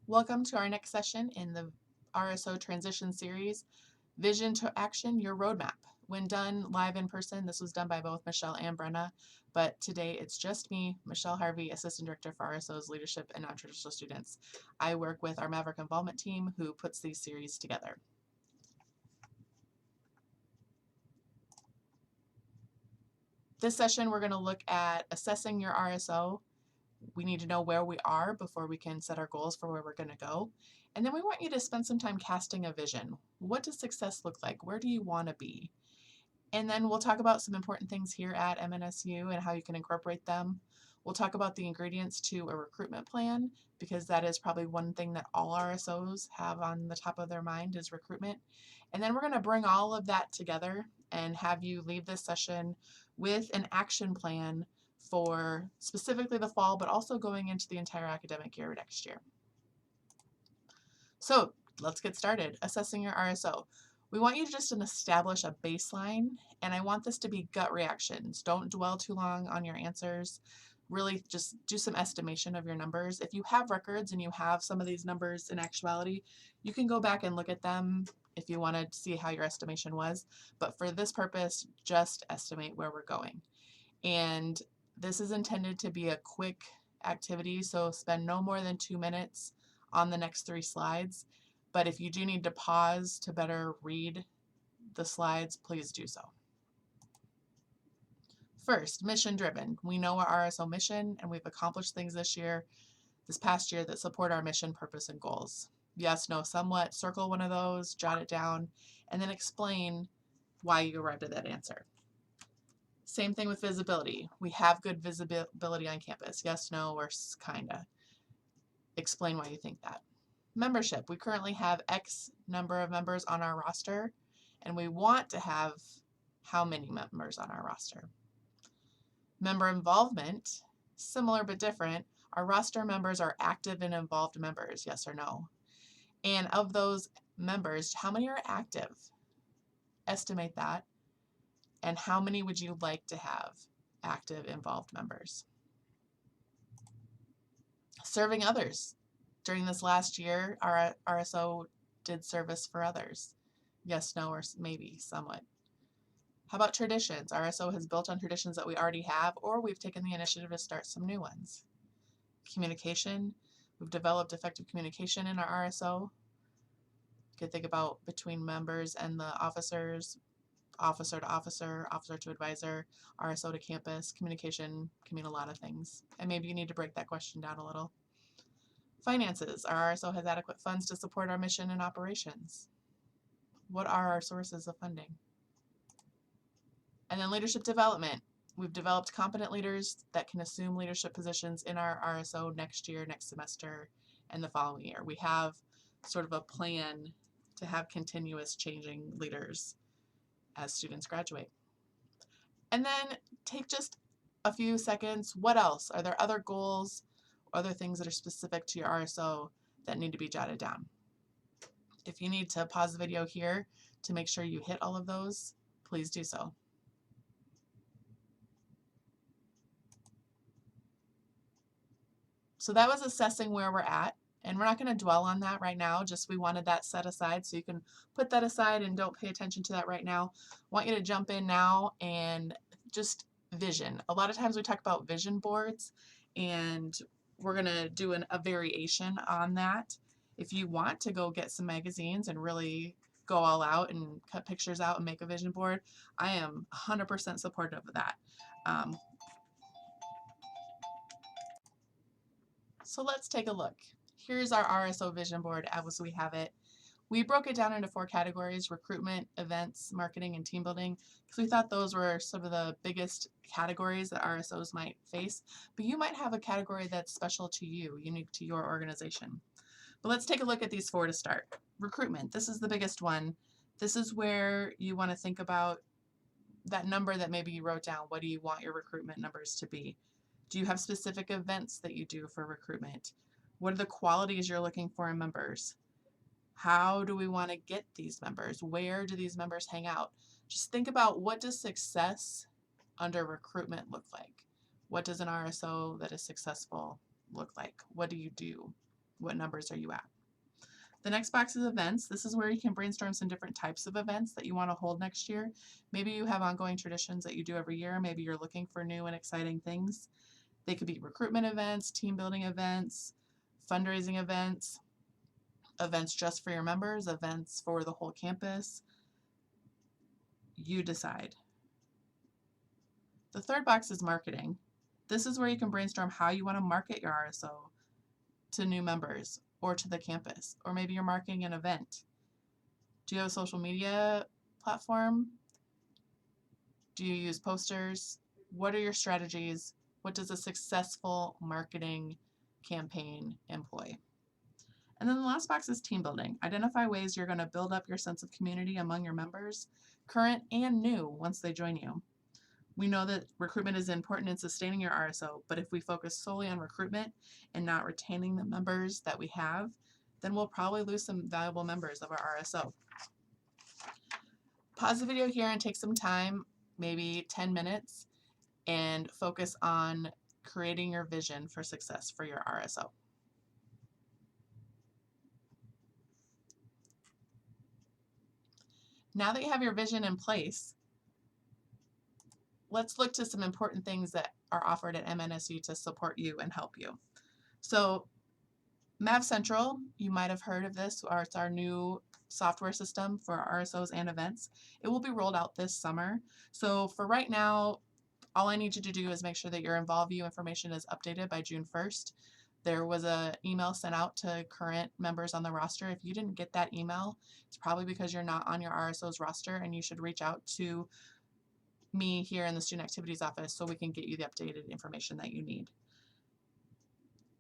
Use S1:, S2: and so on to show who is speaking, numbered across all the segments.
S1: Welcome to our next session in the RSO Transition Series, Vision to Action, Your Roadmap. When done live in person, this was done by both Michelle and Brenna, but today it's just me, Michelle Harvey, Assistant Director for RSO's Leadership and Non-Traditional Students. I work with our Maverick Involvement team who puts these series together. This session, we're going to look at assessing your RSO. We need to know where we are before we can set our goals for where we're going to go. And then we want you to spend some time casting a vision. What does success look like? Where do you want to be? And then we'll talk about some important things here at MNSU and how you can incorporate them. We'll talk about the ingredients to a recruitment plan, because that is probably one thing that all RSOs have on the top of their mind is recruitment. And then we're going to bring all of that together and have you leave this session with an action plan for specifically the fall, but also going into the entire academic year next year. So let's get started. Assessing your RSO. We want you to just establish a baseline, and I want this to be gut reactions. Don't dwell too long on your answers. Really just do some estimation of your numbers. If you have records and you have some of these numbers in actuality, you can go back and look at them if you want to see how your estimation was. But for this purpose, just estimate where we're going. And this is intended to be a quick activity, so spend no more than 2 minutes on the next 3 slides. But if you do need to pause to better read the slides, please do so. First, mission driven. We know our RSO mission, and we've accomplished things this past year that support our mission, purpose, and goals. Yes, no, somewhat. Circle one of those, jot it down, and then explain why you arrived at that answer. Same thing with visibility. We have good visibility on campus. Yes, no, or kinda. Explain why you think that. Membership. We currently have X number of members on our roster, and we want to have how many members on our roster. Member involvement. Similar but different. Our roster members are active and involved members, yes or no? And of those members, how many are active? Estimate that. And how many would you like to have active, involved members? Serving others. During this last year, our RSO did service for others. Yes, no, or maybe, somewhat. How about traditions? RSO has built on traditions that we already have, or we've taken the initiative to start some new ones. Communication. We've developed effective communication in our RSO. You could think about between members and the officers, officer to officer, officer to advisor, RSO to campus. Communication can mean a lot of things, and maybe you need to break that question down a little. Finances. Our RSO has adequate funds to support our mission and operations. What are our sources of funding? And then leadership development. We've developed competent leaders that can assume leadership positions in our RSO next year, next semester, and the following year. We have sort of a plan to have continuous changing leaders as students graduate. And then take just a few seconds. What else? Are there other goals, other things that are specific to your RSO that need to be jotted down? If you need to pause the video here to make sure you hit all of those, please do so. So that was assessing where we're at, and we're not going to dwell on that right now, just we wanted that set aside, so you can put that aside and don't pay attention to that right now. I want you to jump in now and just vision. A lot of times we talk about vision boards, and we're going to do a variation on that. If you want to go get some magazines and really go all out and cut pictures out and make a vision board, I am 100% supportive of that. So let's take a look. Here's our RSO vision board as we have it. We broke it down into 4 categories: recruitment, events, marketing, and team building, because we thought those were some of the biggest categories that RSOs might face. But you might have a category that's special to you, unique to your organization. But let's take a look at these 4 to start. Recruitment, this is the biggest one. This is where you want to think about that number that maybe you wrote down. What do you want your recruitment numbers to be? Do you have specific events that you do for recruitment? What are the qualities you're looking for in members? How do we want to get these members? Where do these members hang out? Just think about, what does success under recruitment look like? What does an RSO that is successful look like? What do you do? What numbers are you at? The next box is events. This is where you can brainstorm some different types of events that you want to hold next year. Maybe you have ongoing traditions that you do every year. Maybe you're looking for new and exciting things. They could be recruitment events, team building events, fundraising events, events just for your members, events for the whole campus. You decide. The third box is marketing. This is where you can brainstorm how you want to market your RSO to new members or to the campus, or maybe you're marketing an event. Do you have a social media platform? Do you use posters? What are your strategies? What does a successful marketing campaign employ? And then the last box is team building. Identify ways you're going to build up your sense of community among your members, current and new, once they join you. We know that recruitment is important in sustaining your RSO, but if we focus solely on recruitment and not retaining the members that we have, then we'll probably lose some valuable members of our RSO. Pause the video here and take some time, maybe 10 minutes, and focus on creating your vision for success for your RSO. Now that you have your vision in place, let's look to some important things that are offered at MNSU to support you and help you. So Mav Central, you might have heard of this, or it's our new software system for RSOs and events. It will be rolled out this summer. So for right now, all I need you to do is make sure that your InvolveU information is updated by June 1st. There was an email sent out to current members on the roster. If you didn't get that email, it's probably because you're not on your RSO's roster, and you should reach out to me here in the Student Activities office so we can get you the updated information that you need.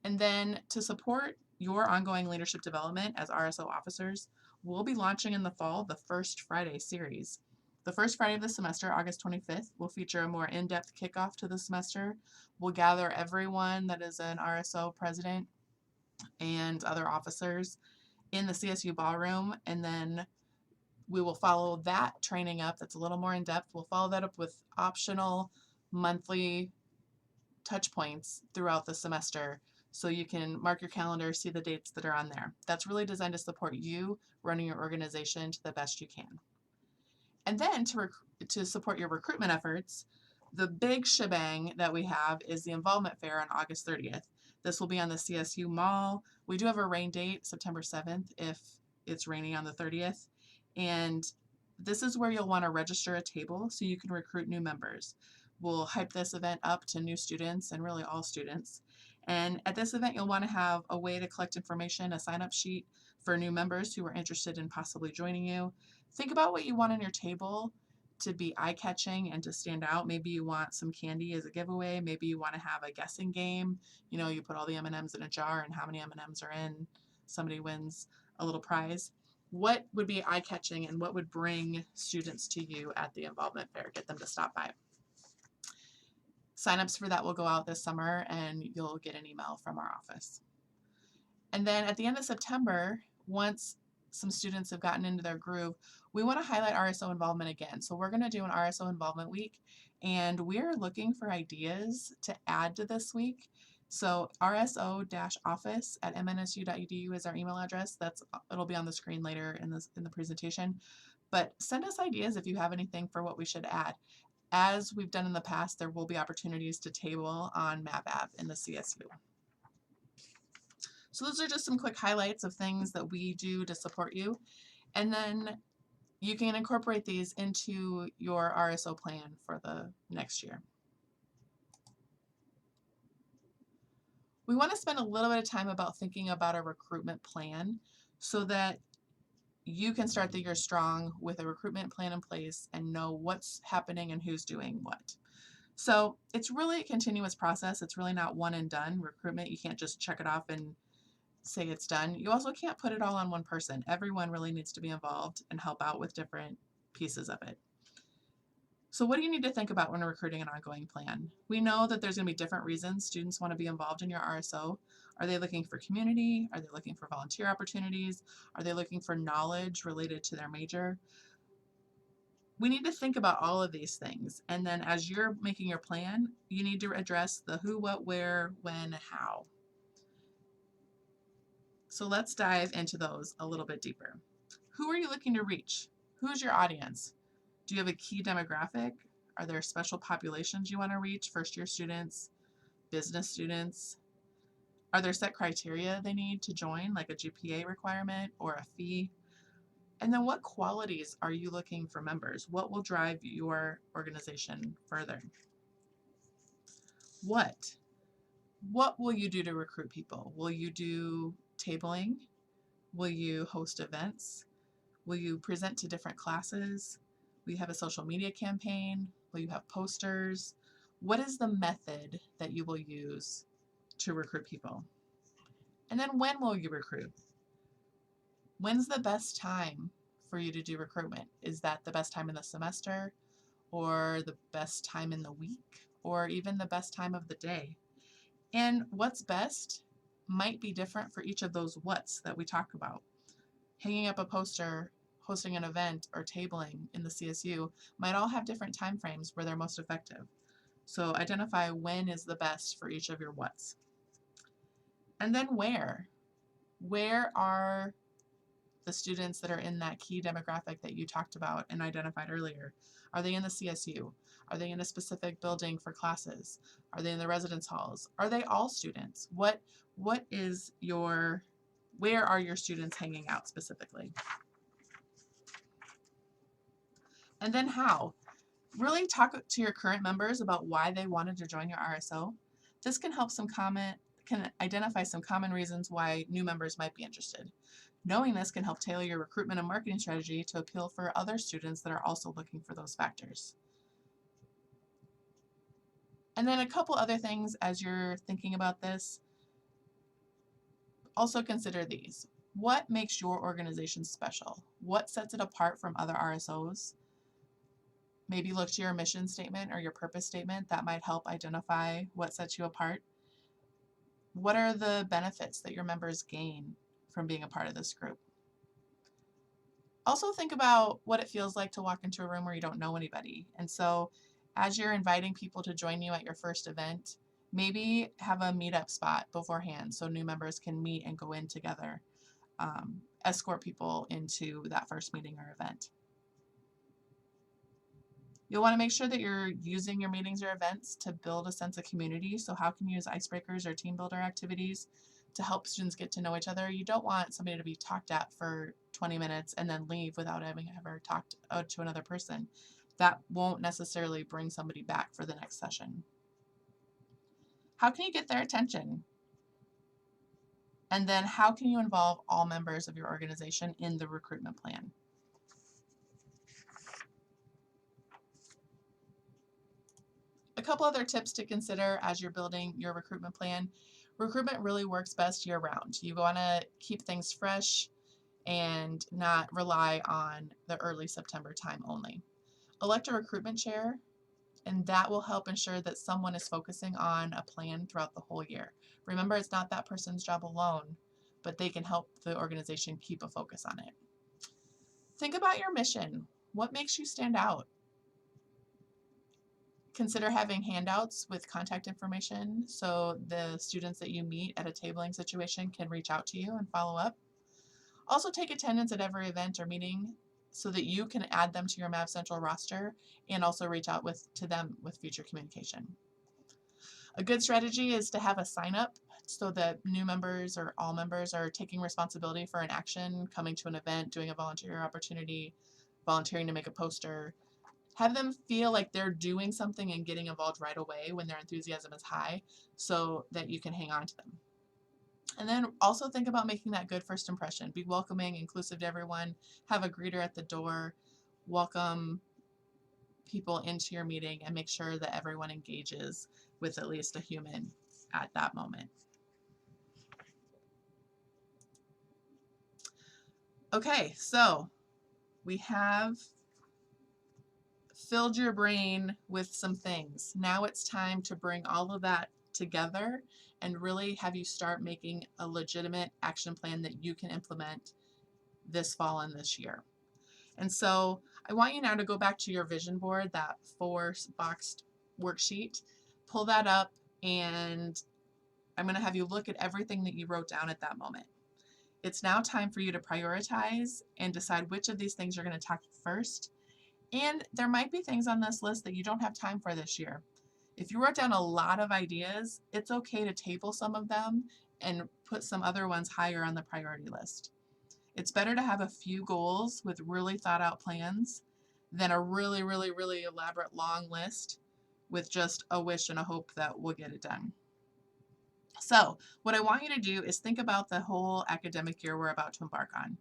S1: And then to support your ongoing leadership development as RSO officers, we'll be launching in the fall the First Friday series. The first Friday of the semester, August 25th, will feature a more in-depth kickoff to the semester. We'll gather everyone that is an RSO president and other officers in the CSU ballroom, and then we will follow that training up that's a little more in-depth. We'll follow that up with optional monthly touch points throughout the semester, so you can mark your calendar, see the dates that are on there. That's really designed to support you running your organization to the best you can. And then to support your recruitment efforts, the big shebang that we have is the Involvement Fair on August 30th. This will be on the CSU Mall. We do have a rain date, September 7th, if it's raining on the 30th. And this is where you'll want to register a table so you can recruit new members. We'll hype this event up to new students and really all students. And at this event, you'll want to have a way to collect information, a sign-up sheet for new members who are interested in possibly joining you. Think about what you want on your table to be eye-catching and to stand out. Maybe you want some candy as a giveaway. Maybe you want to have a guessing game. You know, you put all the M&Ms in a jar, and how many M&Ms are in, somebody wins a little prize. What would be eye-catching and what would bring students to you at the Involvement Fair, get them to stop by? Signups for that will go out this summer, and you'll get an email from our office. And then at the end of September, once some students have gotten into their groove, we want to highlight RSO involvement again. So we're going to do an RSO involvement week, and we're looking for ideas to add to this week. So rso-office@mnsu.edu is our email address. It'll be on the screen later in the presentation. But send us ideas if you have anything for what we should add. As we've done in the past, there will be opportunities to table on MapApp in the CSU. So those are just some quick highlights of things that we do to support you. And then you can incorporate these into your RSO plan for the next year. We want to spend a little bit of time about thinking about a recruitment plan so that you can start the year strong with a recruitment plan in place and know what's happening and who's doing what. So it's really a continuous process. It's really not one and done. Recruitment, you can't just check it off and say it's done. You also can't put it all on one person. Everyone really needs to be involved and help out with different pieces of it. So what do you need to think about when recruiting an ongoing plan? We know that there's going to be different reasons students want to be involved in your RSO. Are they looking for community? Are they looking for volunteer opportunities? Are they looking for knowledge related to their major? We need to think about all of these things. And then as you're making your plan, you need to address the who, what, where, when, how. So let's dive into those a little bit deeper. Who are you looking to reach? Who's your audience? Do you have a key demographic? Are there special populations you want to reach? First year students, business students? Are there set criteria they need to join, like a GPA requirement or a fee? And then what qualities are you looking for members? What will drive your organization further? What? What will you do to recruit people? Will you do tabling? Will you host events? Will you present to different classes? Will you have a social media campaign? Will you have posters? What is the method that you will use to recruit people? And then when will you recruit? When's the best time for you to do recruitment? Is that the best time in the semester, or the best time in the week, or even the best time of the day? And what's best might be different for each of those what's that we talk about. Hanging up a poster, hosting an event, or tabling in the CSU might all have different time frames where they're most effective. So identify when is the best for each of your what's. And then where? Where are the students that are in that key demographic that you talked about and identified earlier? Are they in the CSU? Are they in a specific building for classes? Are they in the residence halls? Are they all students? Where are your students hanging out specifically? And then how? Really talk to your current members about why they wanted to join your RSO. This can identify some common reasons why new members might be interested. Knowing this can help tailor your recruitment and marketing strategy to appeal for other students that are also looking for those factors. And then a couple other things as you're thinking about this. Also consider these. What makes your organization special? What sets it apart from other RSOs? Maybe look to your mission statement or your purpose statement. That might help identify what sets you apart. What are the benefits that your members gain from being a part of this group? Also think about what it feels like to walk into a room where you don't know anybody. And so as you're inviting people to join you at your first event, maybe have a meetup spot beforehand so new members can meet and go in together. Escort people into that first meeting or event. You'll want to make sure that you're using your meetings or events to build a sense of community. So how can you use icebreakers or team builder activities to help students get to know each other? You don't want somebody to be talked at for 20 minutes and then leave without having ever talked to another person. That won't necessarily bring somebody back for the next session. How can you get their attention? And then how can you involve all members of your organization in the recruitment plan? A couple other tips to consider as you're building your recruitment plan. Recruitment really works best year round. You want to keep things fresh and not rely on the early September time only. Elect a recruitment chair, and that will help ensure that someone is focusing on a plan throughout the whole year. Remember, it's not that person's job alone, but they can help the organization keep a focus on it. Think about your mission. What makes you stand out? Consider having handouts with contact information so the students that you meet at a tabling situation can reach out to you and follow up. Also take attendance at every event or meeting so that you can add them to your Mav Central roster and also reach out to them with future communication. A good strategy is to have a sign up so that new members or all members are taking responsibility for an action, coming to an event, doing a volunteer opportunity, volunteering to make a poster. Have them feel like they're doing something and getting involved right away when their enthusiasm is high so that you can hang on to them. And then also think about making that good first impression. Be welcoming, inclusive to everyone. Have a greeter at the door. Welcome people into your meeting and make sure that everyone engages with at least a human at that moment. Okay, so we have filled your brain with some things. Now it's time to bring all of that together and really have you start making a legitimate action plan that you can implement this fall and this year. And so I want you now to go back to your vision board, that 4-boxed worksheet, pull that up, and I'm going to have you look at everything that you wrote down at that moment. It's now time for you to prioritize and decide which of these things you're going to tackle first. And there might be things on this list that you don't have time for this year. If you wrote down a lot of ideas, it's okay to table some of them and put some other ones higher on the priority list. It's better to have a few goals with really thought out plans than a really, really, really elaborate long list with just a wish and a hope that we'll get it done. So what I want you to do is think about the whole academic year we're about to embark on.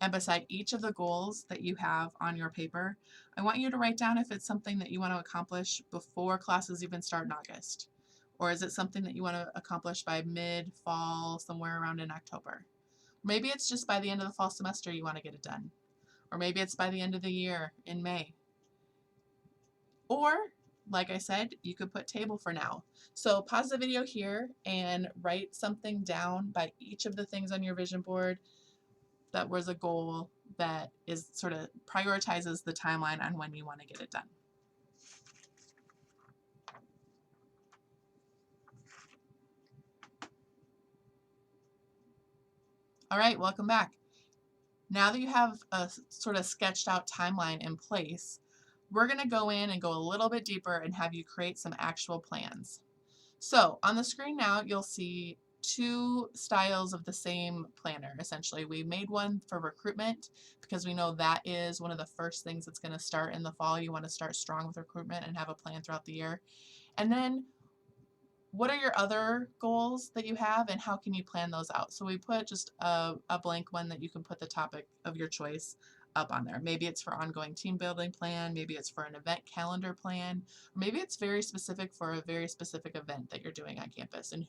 S1: And beside each of the goals that you have on your paper, I want you to write down if it's something that you want to accomplish before classes even start in August. Or is it something that you want to accomplish by mid-fall, somewhere around in October? Maybe it's just by the end of the fall semester you want to get it done. Or maybe it's by the end of the year in May. Or, like I said, you could put table for now. So pause the video here and write something down by each of the things on your vision board that was a goal that is sort of prioritizes the timeline on when you want to get it done. All right, welcome back. Now that you have a sort of sketched out timeline in place, we're going to go in and go a little bit deeper and have you create some actual plans. So on the screen now, you'll see two styles of the same planner. Essentially, we made one for recruitment because we know that is one of the first things that's going to start in the fall. You want to start strong with recruitment and have a plan throughout the year. And then what are your other goals that you have and how can you plan those out? So we put just a blank one that you can put the topic of your choice up on there. Maybe it's for ongoing team building plan, maybe it's for an event calendar plan, or maybe it's very specific for a very specific event that you're doing on campus and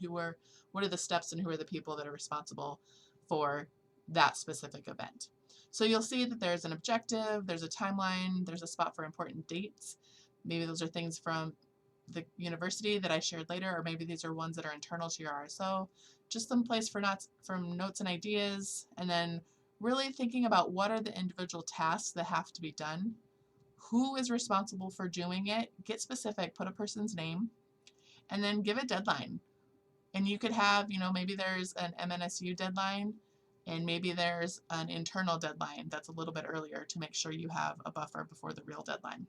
S1: what are the steps and who are the people that are responsible for that specific event. So you'll see that there's an objective, there's a timeline, there's a spot for important dates. Maybe those are things from the university that I shared later, or maybe these are ones that are internal to your RSO. Just some place for notes and ideas, and then really thinking about what are the individual tasks that have to be done, who is responsible for doing it, get specific, put a person's name, and then give a deadline. And you could have, maybe there's an MNSU deadline, and maybe there's an internal deadline that's a little bit earlier to make sure you have a buffer before the real deadline.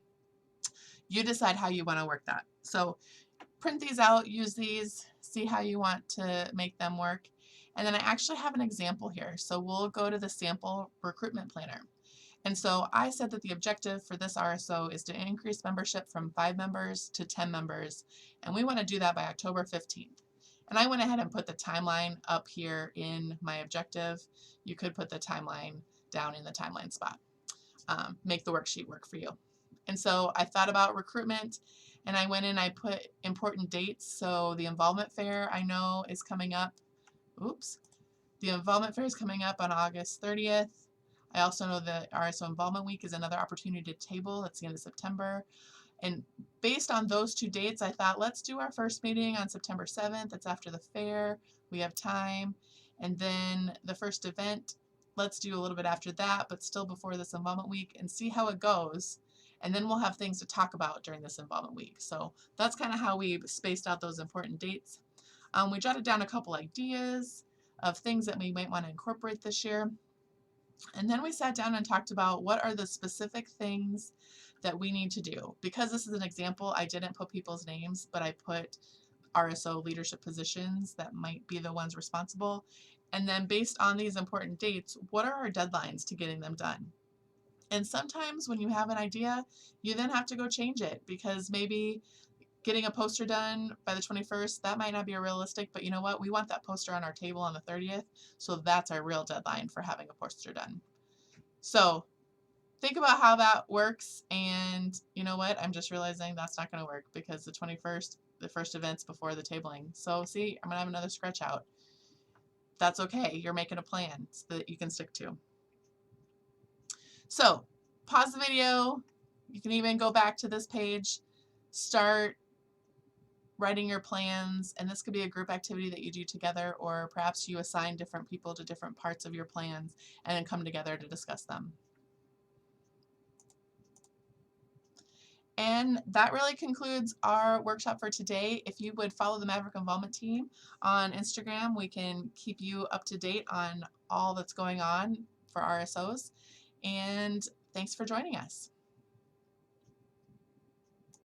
S1: You decide how you want to work that. So print these out, use these, see how you want to make them work. And then I actually have an example here. So we'll go to the sample recruitment planner. And so I said that the objective for this RSO is to increase membership from 5 members to 10 members. And we want to do that by October 15th. And I went ahead and put the timeline up here in my objective. You could put the timeline down in the timeline spot. Make the worksheet work for you. And so I thought about recruitment and I went in, I put important dates. So the involvement fair I know is coming up. The involvement fair is coming up on August 30th. I also know that RSO Involvement Week is another opportunity to table. That's the end of September. And based on those two dates, I thought, let's do our first meeting on September 7th. That's after the fair. We have time. And then the first event, let's do a little bit after that, but still before this involvement week and see how it goes. And then we'll have things to talk about during this involvement week. So that's kind of how we spaced out those important dates. We jotted down a couple ideas of things that we might want to incorporate this year. And then we sat down and talked about what are the specific things that we need to do. Because this is an example, I didn't put people's names, but I put RSO leadership positions that might be the ones responsible. And then based on these important dates, what are our deadlines to getting them done? And sometimes when you have an idea, you then have to go change it because maybe getting a poster done by the 21st, that might not be realistic, but you know what? We want that poster on our table on the 30th, so that's our real deadline for having a poster done. So think about how that works, and you know what? I'm just realizing that's not going to work because the 21st, the first event's before the tabling. So see, I'm going to have another scratch out. That's okay. You're making a plan so that you can stick to. So pause the video. You can even go back to this page, start writing your plans, and this could be a group activity that you do together, or perhaps you assign different people to different parts of your plans and then come together to discuss them. And that really concludes our workshop for today. If you would follow the Maverick Involvement Team on Instagram, we can keep you up to date on all that's going on for RSOs. And thanks for joining us.